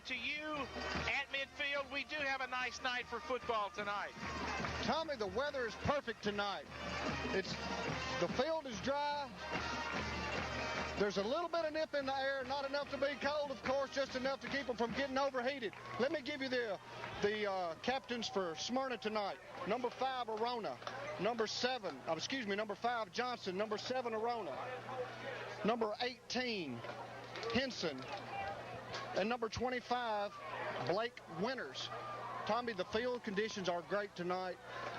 to you at midfield. We do have a nice night for football tonight. Tommy, the weather is perfect tonight. The field is dry. There's a little bit of nip in the air, not enough to be cold, of course, just enough to keep them from getting overheated. Let me give you the captains for Smyrna tonight. Number 5, Arona. Number 5, Johnson. Number 7, Arona. Number 18, Henson. And number 25, Blake Winters. Tommy, the field conditions are great tonight.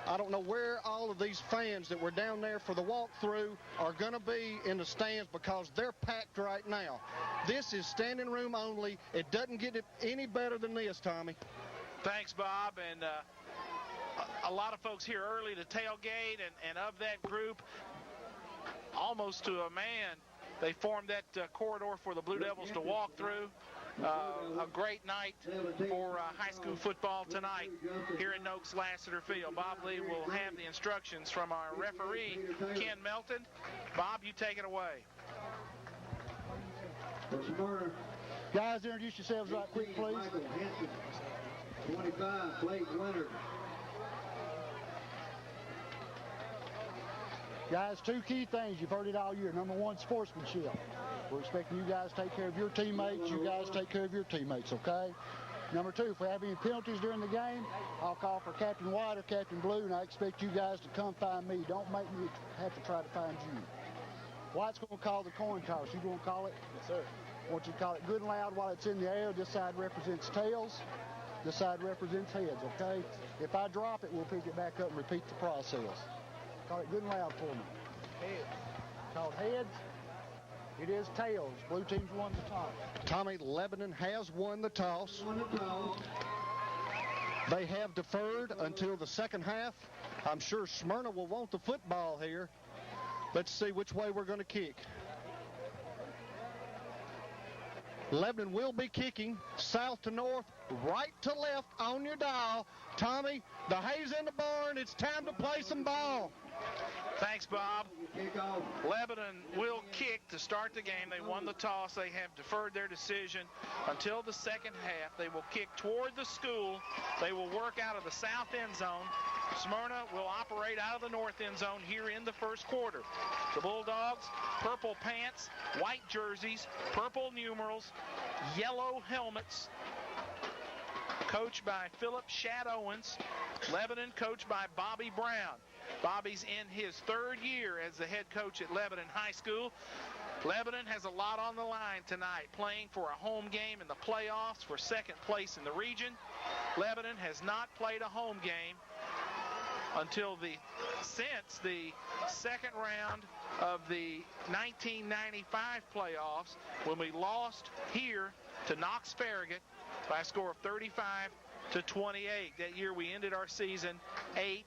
I don't know where all of these fans that were down there for the walkthrough are going to be in the stands because they're packed right now. This is standing room only. It doesn't get it any better than this, Tommy. Thanks, Bob. And a lot of folks here early to tailgate, and of that group, almost to a man, they formed that corridor for the Blue Devils to walk through. A great night for high school football tonight here at Noakes Lassiter Field. Bob Lee will have the instructions from our referee, Ken Melton. Bob, you take it away. Guys, introduce yourselves right quick, please. 25, Blake Leonard. Guys, 2 key things. You've heard it all year. Number 1, sportsmanship. We're expecting you guys to take care of your teammates. You guys take care of your teammates, okay? Number 2, if we have any penalties during the game, I'll call for Captain White or Captain Blue, and I expect you guys to come find me. Don't make me have to try to find you. White's going to call the coin toss. You going to call it? Yes, sir. I want you to call it good and loud while it's in the air. This side represents tails. This side represents heads, okay? If I drop it, we'll pick it back up and repeat the process. Call it good and loud for me. Heads. Called heads. It is tails. Blue team's won the toss. Tommy, Lebanon has won the toss. They have deferred until the second half. I'm sure Smyrna will want the football here. Let's see which way we're going to kick. Lebanon will be kicking south to north, right to left on your dial. Tommy, the hay's in the barn. It's time to play some ball. Thanks, Bob. Lebanon will kick to start the game. They won the toss. They have deferred their decision until the second half. They will kick toward the school. They will work out of the south end zone. Smyrna will operate out of the north end zone here in the first quarter. The Bulldogs, purple pants, white jerseys, purple numerals, yellow helmets. Coached by Philip Shad Owens. Lebanon coached by Bobby Brown. Bobby's in his 3rd year as the head coach at Lebanon High School. Lebanon has a lot on the line tonight, playing for a home game in the playoffs for second place in the region. Lebanon has not played a home game since the second round of the 1995 playoffs, when we lost here to Knox Farragut by a score of 35-28. That year we ended our season 8-5.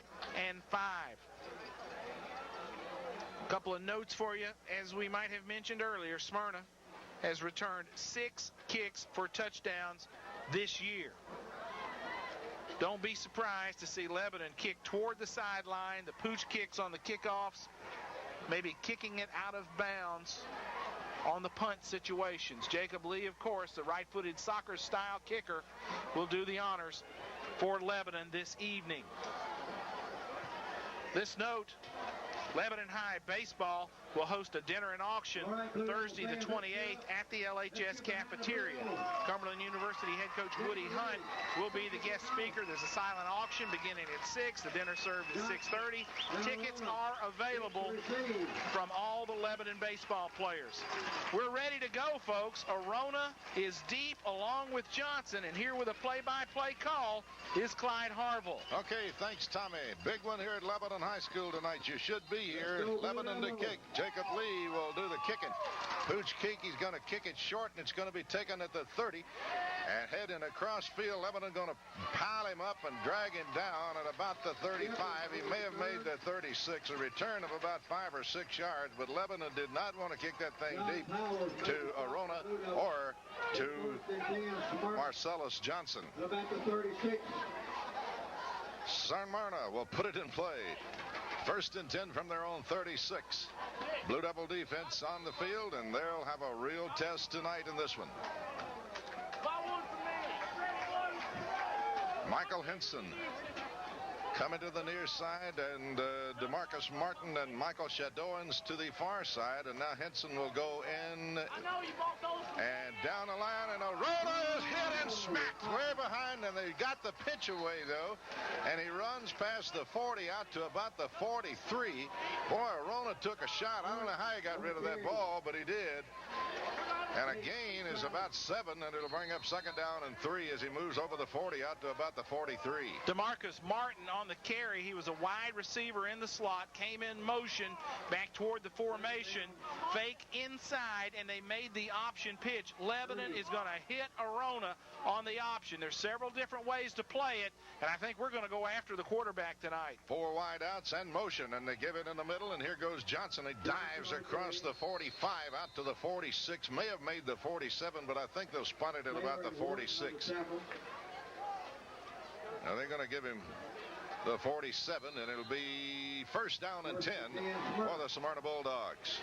A couple of notes for you. As we might have mentioned earlier, Smyrna has returned 6 kicks for touchdowns this year. Don't be surprised to see Lebanon kick toward the sideline. The pooch kicks on the kickoffs, maybe kicking it out of bounds on the punt situations. Jacob Lee, of course, the right-footed soccer-style kicker, will do the honors for Lebanon this evening. This note, Lebanon High Baseball will host a dinner and auction Thursday the 28th at the LHS cafeteria. Cumberland University head coach Woody Hunt will be the guest speaker. There's a silent auction beginning at 6. The dinner served at 6:30. Tickets are available from all the Lebanon baseball players. We're ready to go, folks. Arona is deep along with Johnson, and here with a play-by-play call is Clyde Harville. Okay, thanks, Tommy. Big one here at Lebanon High School tonight. You should be here. Lebanon to kick. Jacob Lee will do the kicking. Pooch Kiki's going to kick it short, and it's going to be taken at the 30. And heading across field, Lebanon going to pile him up and drag him down at about the 35. He may have made the 36, a return of about 5 or 6 yards, but Lebanon did not want to kick that thing deep to Arona or to Marcellus Johnson. Smyrna will put it in play. 1st and 10 from their own 36. Blue Devil defense on the field, and they'll have a real test tonight in this one. Michael Henson coming to the near side, and DeMarcus Martin and Michael Shadowins to the far side. And now Henson will go in and down the line, and Arona is hit and smacked way behind, and they got the pitch away, though, and he runs past the 40 out to about the 43. Boy, Arona took a shot. I don't know how he got rid of that ball, but he did. And a gain is about 7, and it'll bring up second down and 3 as he moves over the 40 out to about the 43. DeMarcus Martin on the carry. He was a wide receiver in the slot, came in motion back toward the formation, fake inside, and they made the option pitch. Lebanon is going to hit Arona on the option. There's several different ways to play it, and I think we're going to go after the quarterback tonight. 4 wide outs and motion, and they give it in the middle, and here goes Johnson. He dives across the 45 out to the 46. May have made the 47, but I think they'll spot it at about the 46. Now they're going to give him the 47, and it'll be first down and 10 for the Smyrna Bulldogs.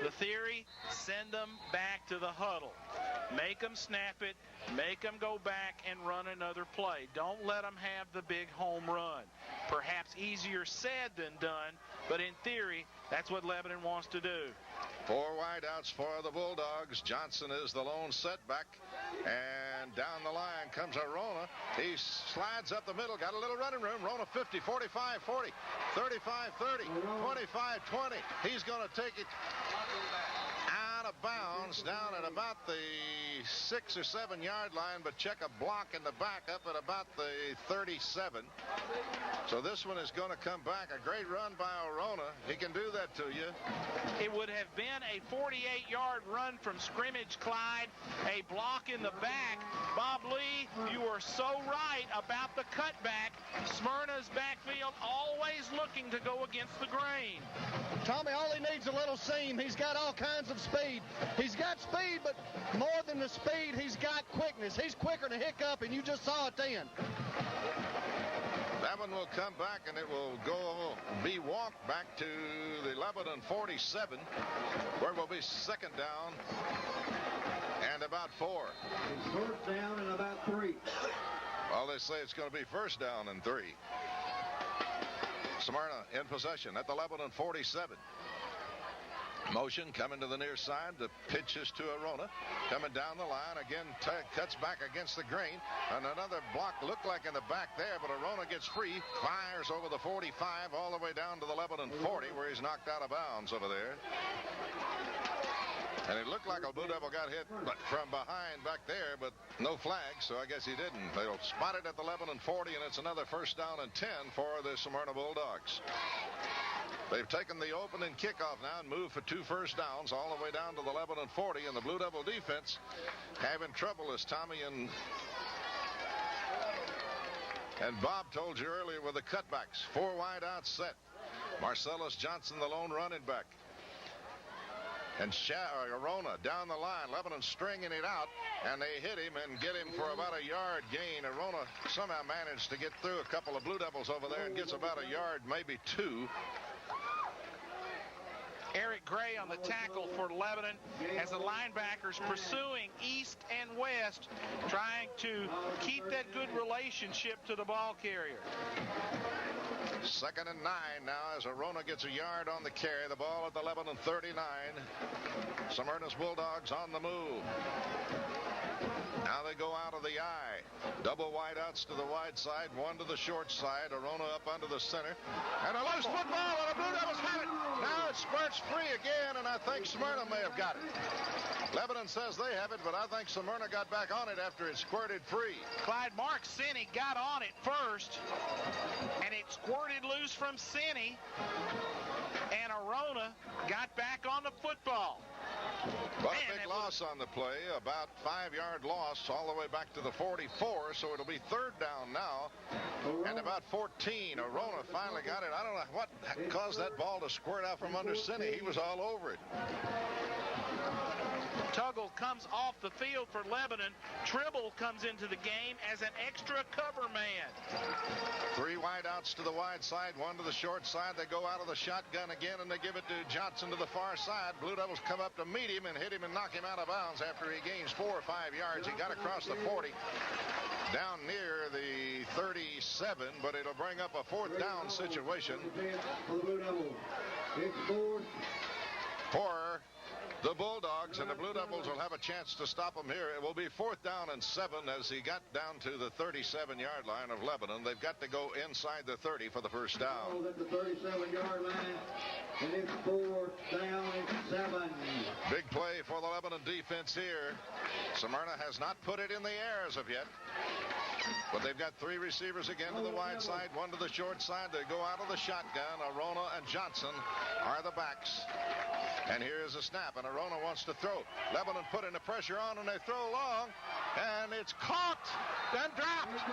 The theory, send them back to the huddle. Make them snap it, make them go back and run another play. Don't let them have the big home run. Perhaps easier said than done, but in theory, that's what Lebanon wants to do. 4 wide outs for the Bulldogs. Johnson is the lone setback. And down the line comes Arona. He slides up the middle, got a little running room. Rona 50, 45, 40, 35, 30, 25, 20. He's going to take it out of bounds down at about the 6 or 7 yard line, but check a block in the back up at about the 37. So this one is going to come back. A great run by Arona. He can do that to you. It would have been a 48-yard run from scrimmage, Clyde. A block in the back. Bob Lee, you are so right about the cutback. Smyrna's backfield always looking to go against the grain. Tommy, all he needs is a little seam. He's got all kinds of speed. He's got speed, but more than the speed, he's got quickness. He's quicker than a hiccup, and you just saw it then. That one will come back, and it will be walked back to the Lebanon 47, where it will be second down and about 4. First down and about 3. Well, they say it's going to be first down and 3. Smyrna in possession at the Lebanon 47. Motion coming to the near side. The pitch is to Arona. Coming down the line again, cuts back against the grain. And another block looked like in the back there, but Arona gets free. Fires over the 45 all the way down to the Lebanon 40, where he's knocked out of bounds over there. And it looked like a Blue Devil got hit from behind back there, but no flag, so I guess he didn't. They'll spot it at the Lebanon 40, and it's another first down and 10 for the Smyrna Bulldogs. They've taken the opening kickoff now and moved for 2 first downs all the way down to the Lebanon 40, and the Blue Devil defense having trouble, as Tommy and Bob told you earlier, with the cutbacks. 4 wide out set. Marcellus Johnson, the lone running back. And Arona down the line. Lebanon stringing it out, and they hit him and get him for about a yard gain. Arona somehow managed to get through a couple of Blue Devils over there and gets about a yard, maybe 2. Eric Gray on the tackle for Lebanon as the linebackers pursuing east and west, trying to keep that good relationship to the ball carrier. Second and 9 now as Arona gets a yard on the carry. The ball at the Lebanon 39. Smyrna's Bulldogs on the move. Now they go out of the I. Double wide outs to the wide side, 1 to the short side. Arona up under the center. And a loose football, and the Blue Devils have it. Now it squirts free again, and I think Smyrna may have got it. Lebanon says they have it, but I think Smyrna got back on it after it squirted free. Clyde, Mark Sinney got on it first, and it squirted loose from Sinney, and Arona got back on the football. Well, a big loss on the play, about 5-yard loss all the way back to the 44, so it'll be third down now and about 14. Arona finally got it. I don't know what caused that ball to squirt out from under Sinney. He was all over it. Tuggle comes off the field for Lebanon. Tribble comes into the game as an extra cover man. 3 wide outs to the wide side, 1 to the short side. They go out of the shotgun again, and they give it to Johnson to the far side. Blue Devils come up to meet him and hit him and knock him out of bounds after he gains 4 or 5 yards. He got across the 40, down near the 37, but it'll bring up a 4th down situation for the Bulldogs, and the Blue Devils will have a chance to stop him here. It will be 4th down and 7 as he got down to the 37-yard line of Lebanon. They've got to go inside the 30 for the first down. At the 37-yard line, and it's 4th down and 7. Big play for the Lebanon defense here. Smyrna has not put it in the air as of yet. But they've got 3 receivers again to the wide side, 1 to the short side. They go out of the shotgun. Arona and Johnson are the backs. And here's a snap, and Arona wants to throw. Lebanon putting the pressure on, and they throw long, and it's caught and dropped.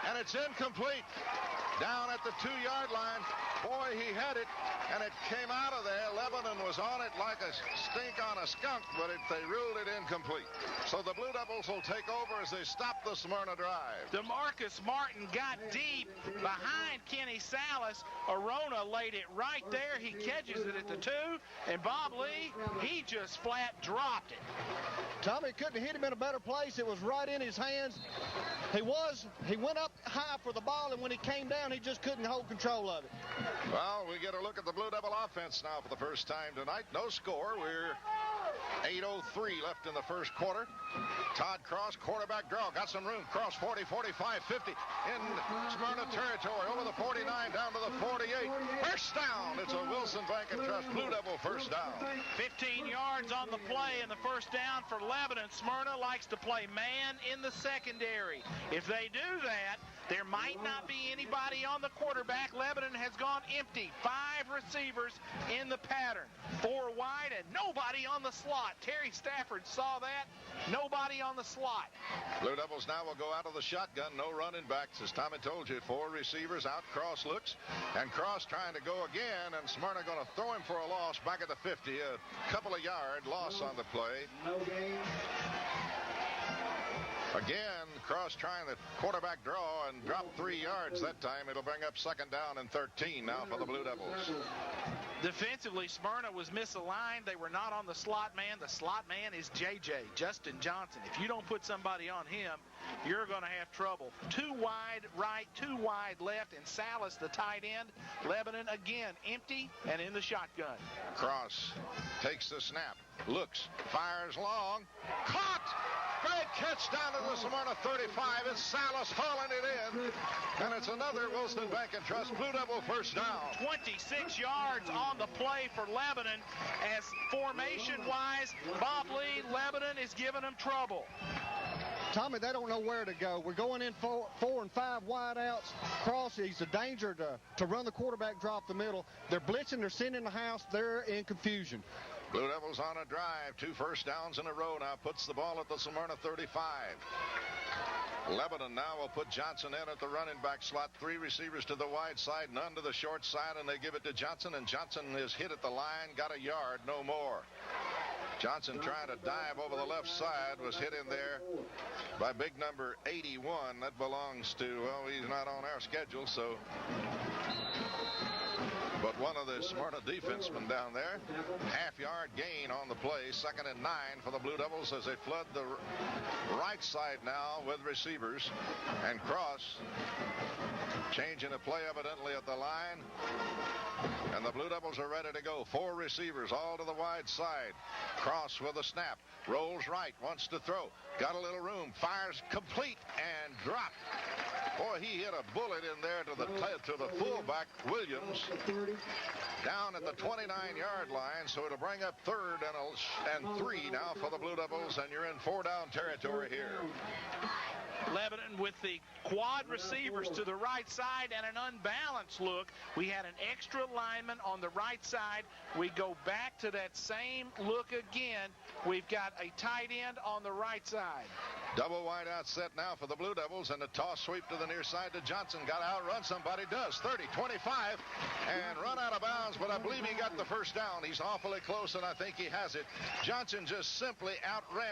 And it's incomplete. Down at the 2-yard line. Boy, he had it, and it came out of there. Lebanon was on it like a stink on a skunk, but they ruled it incomplete. So the Blue Devils will take over as they stop the Smyrna drive. DeMarcus Martin got deep behind Kenny Salas. Arona laid it right there. He catches it at the 2, and Bob Lee, he just flat dropped it. Tommy couldn't hit him in a better place. It was right in his hands. He went up high for the ball, and when he came down, he just couldn't hold control of it. Well, we get a look at the Blue Devil offense now for the first time tonight. No score. We're 8:03 left in the first quarter. Todd Cross, quarterback draw. Got some room. Cross 40, 45, 50 in Smyrna territory. Over the 49, down to the 48. First down. It's a Wilson Bank and Trust Blue Devil first down. 15 yards on the play and the first down for Lebanon. Smyrna likes to play man in the secondary. If they do that, there might not be anybody on the quarterback. Lebanon has gone empty. 5 receivers in the pattern. 4 wide and nobody on the slot. Terry Stafford saw that. Nobody on the slot. Blue Devils now will go out of the shotgun. No running backs. As Tommy told you, 4 receivers out. Cross looks. And Cross trying to go again. And Smyrna going to throw him for a loss back at the 50. A couple of yard loss on the play. No gain. Again, Cross trying the quarterback draw and drop 3 yards that time. It'll bring up 2nd down and 13 now for the Blue Devils. Defensively, Smyrna was misaligned. They were not on the slot man. The slot man is JJ, Justin Johnson. If you don't put somebody on him, you're going to have trouble. 2 wide right, 2 wide left, and Salas, the tight end. Lebanon again empty and in the shotgun. Cross takes the snap, looks, fires long, caught! Great catch down to the Smyrna 35. It's Salas hauling it in. And it's another Wilson Bank and Trust Blue Devil first down. 26 yards on the play for Lebanon. As formation-wise, Bob Lee, Lebanon is giving them trouble. Tommy, they don't know where to go. We're going in 4 and 5 wide outs. Cross, he's a danger to run the quarterback, drop the middle. They're blitzing, they're sending the house. They're in confusion. Blue Devils on a drive. 2 first downs in a row now. Puts the ball at the Smyrna 35. Lebanon now will put Johnson in at the running back slot. 3 receivers to the wide side, none to the short side, and they give it to Johnson, and Johnson is hit at the line, got a yard, no more. Johnson trying to dive over the left side, was hit in there by big number 81. That belongs to, well, he's not on our schedule, so... But one of the Smyrna defensemen down there, half-yard gain on the play, 2nd and 9 for the Blue Devils as they flood the right side now with receivers. And Cross changing the play evidently at the line. And the Blue Devils are ready to go. 4 receivers all to the wide side. Cross with a snap, rolls right, wants to throw, got a little room, fires complete and dropped. Boy, he hit a bullet in there to the fullback, Williams, down at the 29-yard line. So it'll bring up 3rd and 3 now for the Blue Devils, and you're in 4-down territory here. Lebanon with the quad receivers to the right side and an unbalanced look. We had an extra lineman on the right side. We go back to that same look again. We've got a tight end on the right side. Double wide out set now for the Blue Devils, and a toss sweep to the near side to Johnson. Got to outrun somebody. Does. 30, 25, and run out of bounds, but I believe he got the first down. He's awfully close, and I think he has it. Johnson just simply outran